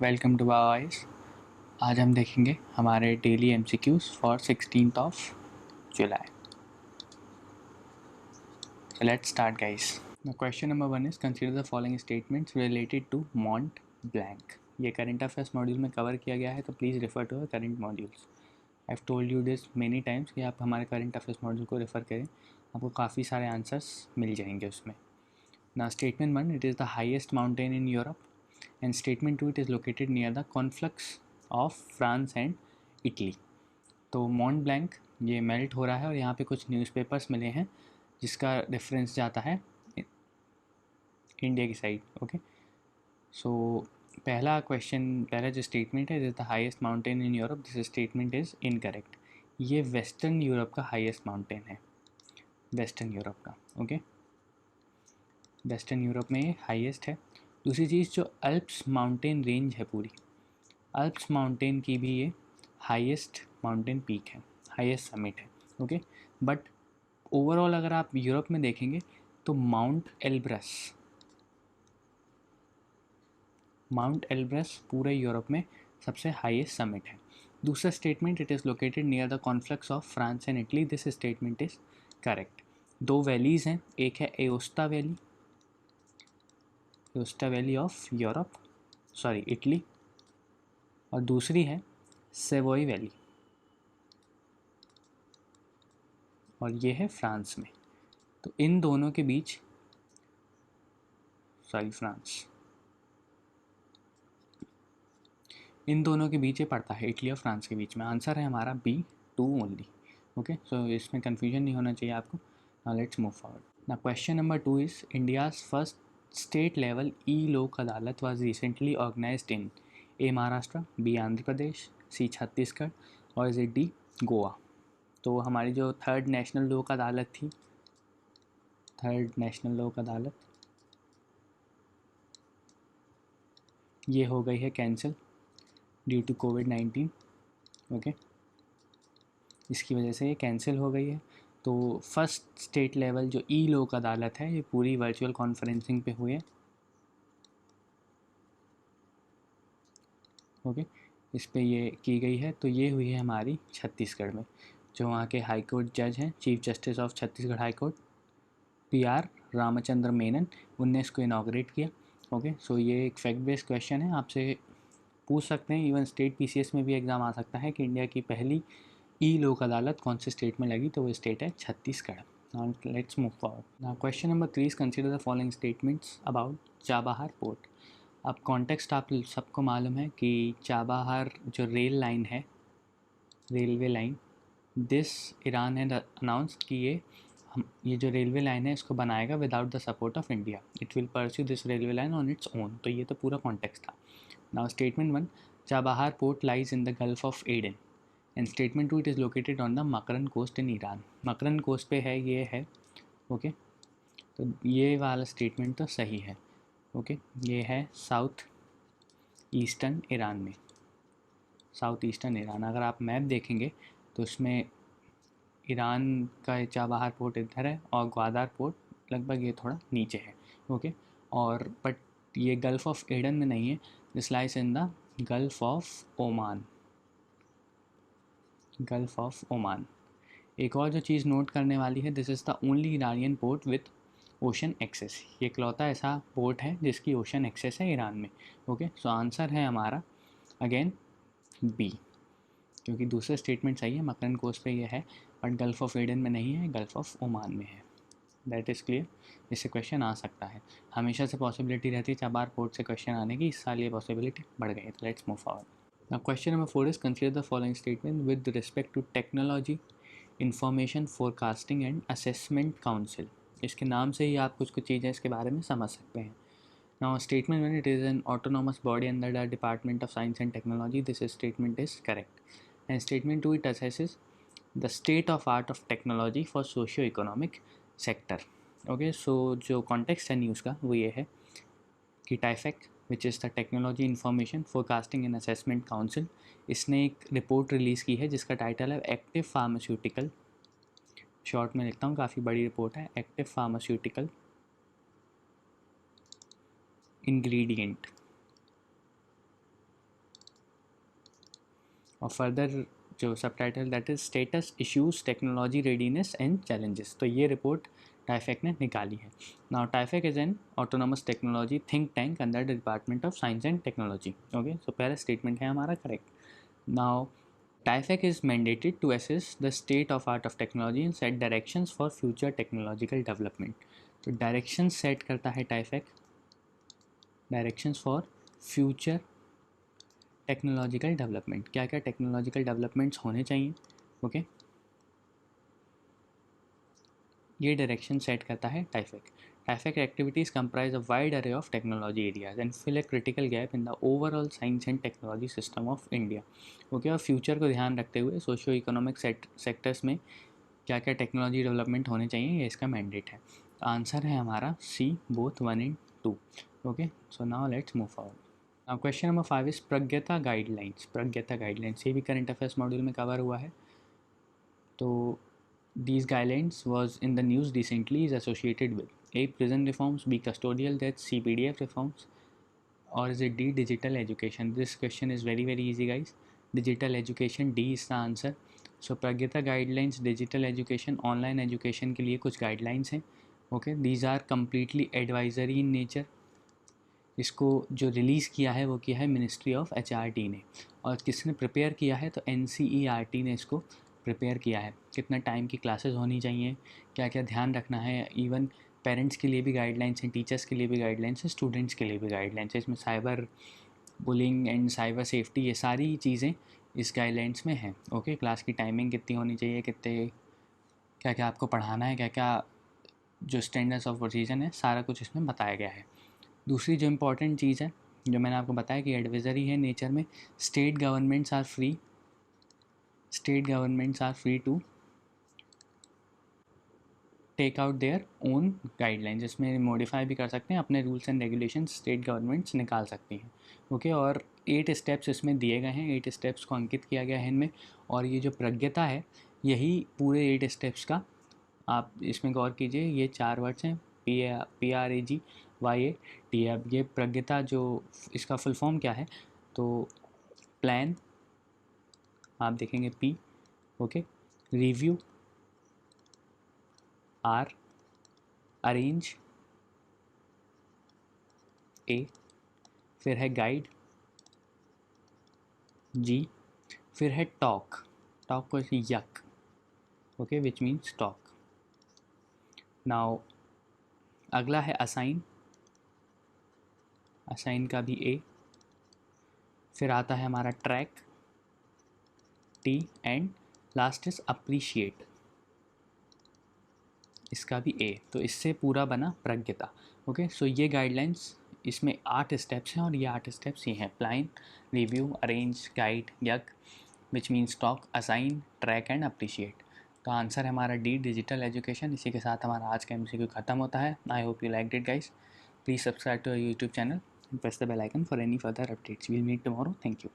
Welcome to आवाइस। आज हम देखेंगे हमारे daily MCQs for 16th of July. So let's start, guys. Now question number 1 is consider the following statements related to Mont Blanc. ये current affairs module में cover किया गया है, तो please refer to the current modules. I have told you this many times कि आप हमारे current affairs module को रेफर करें, आपको काफ़ी सारे आंसर्स मिल जाएंगे उसमें। Now statement 1, it is the highest mountain in Europe, and statement 2, it is located near the conflux of France and Italy. तो मॉन्ट ब्लैंक ये मेल्ट हो रहा है और यहाँ पे कुछ न्यूज़पेपर्स मिले हैं जिसका रेफरेंस जाता है इंडिया की साइड। ओके, सो पहला जो स्टेटमेंट है, is the highest mountain in Europe, this statement is incorrect. ये वेस्टर्न यूरोप का हाईएस्ट माउंटेन है, वेस्टर्न यूरोप का। ओके, वेस्टर्न यूरोप में ये हाईएस्ट है। दूसरी चीज़, जो अल्प्स माउंटेन रेंज है पूरी, अल्प्स माउंटेन की भी ये हाईएस्ट माउंटेन पीक है, हाईएस्ट समिट है। ओके, बट ओवरऑल अगर आप यूरोप में देखेंगे तो माउंट एल्ब्रस पूरे यूरोप में सबसे हाईएस्ट समिट है। दूसरा statement, it is located near the confluence of France and Italy, this statement is correct. दो वैलीज़ हैं, एक है Aosta valley of Europe, sorry Italy, और दूसरी है सेवोई वैली, और ये है फ्रांस में। तो इन दोनों के बीच, इन दोनों के बीच ये पड़ता है, इटली और फ्रांस के बीच में। आंसर है हमारा B2 ओनली। ओके, सो इसमें कन्फ्यूजन नहीं होना चाहिए आपको। Now let's move forward. Now question number 2 is India's first state level E Lok Adalat was recently organised in A Maharashtra, B Andhra Pradesh, C Chhattisgarh, और इज इट D गोवा। तो हमारी जो थर्ड नेशनल लोक अदालत थी, ये हो गई है कैंसिल ड्यू टू कोविड-19। ओके, इसकी वजह से ये कैंसिल हो गई है। तो फर्स्ट स्टेट लेवल जो ई लोक अदालत है, ये पूरी वर्चुअल कॉन्फ्रेंसिंग पे हुई है। ओके, इस पे ये की गई है, तो ये हुई है हमारी छत्तीसगढ़ में। जो वहाँ के हाई कोर्ट जज हैं, chief justice of Chhattisgarh high court PR Ramchandra Menon, उनने इसको इनाग्रेट किया। ओके, सो ये एक फैक्ट बेस्ड क्वेश्चन है, आपसे पूछ सकते हैं, इवन स्टेट PCS में भी एग्ज़ाम आ सकता है कि इंडिया की पहली ई लोक अदालत कौन से स्टेट में लगी, तो वो स्टेट है Chhattisgarh. Now let's move forward. Now question number 3 is consider the following statements about Chabahar port. अब कॉन्टेक्स्ट आप सबको मालूम है कि चाबहार जो रेल लाइन है, रेलवे लाइन, दिस ईरान ने अनाउंस कि ये जो रेलवे लाइन है इसको बनाएगा without the support of India. It will pursue this railway line on its own. तो ये तो पूरा कॉन्टेक्स्ट था। Now statement 1, Chabahar port lies in the gulf of Aden, and statement 2, it is located on the Makran coast in Iran. Makran coast पे है, ये है। Okay, तो ये वाला स्टेटमेंट तो सही है। ओके, ये है साउथ ईस्टर्न ईरान अगर आप मैप देखेंगे तो उसमें ईरान का चाबहार पोर्ट इधर है और ग्वादार पोर्ट लगभग ये थोड़ा नीचे है। ओके, और बट ये गल्फ़ ऑफ एडन में नहीं है, this lies in the gulf of Oman. एक और जो चीज़ नोट करने वाली है, this is the only Iranian port with ocean access. ये इकलौता ऐसा पोर्ट है जिसकी ओशन एक्सेस है ईरान में। ओके, सो आंसर है हमारा अगेन B, क्योंकि दूसरा स्टेटमेंट सही है, मकरन कोस्ट पे ये है, बट गल्फ़ ऑफ एडन में नहीं है, गल्फ़ ऑफ ओमान में है। That is clear. इससे क्वेश्चन आ सकता है, हमेशा से पॉसिबिलिटी रहती है चाबहार पोर्ट से क्वेश्चन आने की, इस साल ये पॉसिबिलिटी बढ़ गई है। तो let's move forward. Now question number 4 is consider the following statement with respect to technology information forecasting and assessment council. इसके नाम से ही आप कुछ चीज़ें इसके बारे में समझ सकते हैं। Now statement 1, it is an autonomous body under the Department of Science and Technology, this statement is correct. And statement 2, it assesses the state of art of technology for socio-economic sector. Okay, so जो context है news का वो ये है कि TIFAC which is the Technology information forecasting and assessment Council, इसने एक report release की है जिसका टाइटल है एक्टिव फार्मास्यूटिकल, शॉर्ट में लिखता हूँ, काफ़ी बड़ी रिपोर्ट है, एक्टिव फार्मास्यूटिकल इंग्रेडिएंट और फर्दर जो subtitle that is status issues technology readiness and challenges, तो ये रिपोर्ट टाइफेक ने निकाली है. Now TIFAC is an autonomous technology think tank under the Department of Science and Technology. Okay, so पहला statement है हमारा correct. Now TIFAC is mandated to assess the state of art of technology and set directions for future technological development. तो direction set करता है TIFAC, directions for future technological development, क्या क्या technological developments होने चाहिए. Okay, ये direction set करता है TIFAC. TIFAC activities comprise a wide array of technology areas and fill a critical gap in the overall science and technology system of India. Okay, और future को ध्यान रखते हुए सोशियो इकोनॉमिक सेक्टर्स में क्या क्या टेक्नोलॉजी डेवलपमेंट होने चाहिए, ये इसका मैंडेट है. आंसर है हमारा C, both 1 and 2. Okay, so now let's move forward. Now question number 5 is Pragyata guidelines. Pragyata guidelines ये भी करंट अफेयर्स मॉड्यूल में कवर हुआ है. तो these guidelines was in the news recently is associated with A. Prison reforms, B. Custodial deaths, C. PDF reforms, or is it D. Digital education? This question is very easy guys. Digital education, D is the answer. So Pragyata guidelines, digital education, online education के लिए कुछ guidelines हैं. Okay, these are completely advisory in nature. इसको जो release किया है वो किया है मिनिस्ट्री ऑफ HRD ने, और किसने प्रिपेयर किया है, तो NCERT ने इसको प्रिपेयर किया है. कितना टाइम की क्लासेस होनी चाहिए, क्या क्या ध्यान रखना है, इवन पेरेंट्स के लिए भी गाइडलाइंस हैं, टीचर्स के लिए भी गाइडलाइंस हैं, स्टूडेंट्स के लिए भी गाइडलाइंस है. इसमें cyber bullying and cyber safety, ये सारी चीज़ें इस गाइडलाइंस में हैं. ओके, क्लास की टाइमिंग कितनी होनी चाहिए, कितने क्या क्या आपको पढ़ाना है, क्या क्या जो स्टैंडर्ड्स ऑफ प्रोसीजर है, सारा कुछ इसमें बताया गया है. दूसरी जो इम्पॉर्टेंट चीज़ है, जो मैंने आपको बताया कि एडवाइजरी है नेचर में, state governments are free to take out their own guidelines. इसमें मॉडिफाई भी कर सकते हैं, अपने rules and regulations state governments निकाल सकती हैं. ओके, और 8 स्टेप्स इसमें दिए गए हैं, 8 स्टेप्स को अंकित किया गया है इनमें. और ये जो प्रज्ञता है, यही पूरे 8 स्टेप्स का, आप इसमें गौर कीजिए, ये 4 वर्ड्स हैं, PRAGYAT. अब ये प्रज्ञता जो, इसका फुल फॉर्म क्या है, तो प्लान, आप देखेंगे P. Okay, review, R, arrange, A, फिर है गाइड, G, फिर है टॉक को यक. Okay, which means talk. Now अगला है असाइन का भी A. फिर आता है हमारा track, T, and last is appreciate, इसका भी A. तो इससे पूरा बना प्रज्ञता. ओके, सो ये गाइडलाइंस, इसमें 8 स्टेप्स हैं, और ये 8 स्टेप्स ये हैं: प्लान, रिव्यू, अरेंज, गाइड, यक, which means talk, assign, track and appreciate. तो आंसर है हमारा डी, डिजिटल एजुकेशन. इसी के साथ हमारा आज का MCQ खत्म होता है. I hope you like it guys. Please subscribe to our YouTube channel and press the bell icon for any further updates. We'll meet tomorrow. Thank you.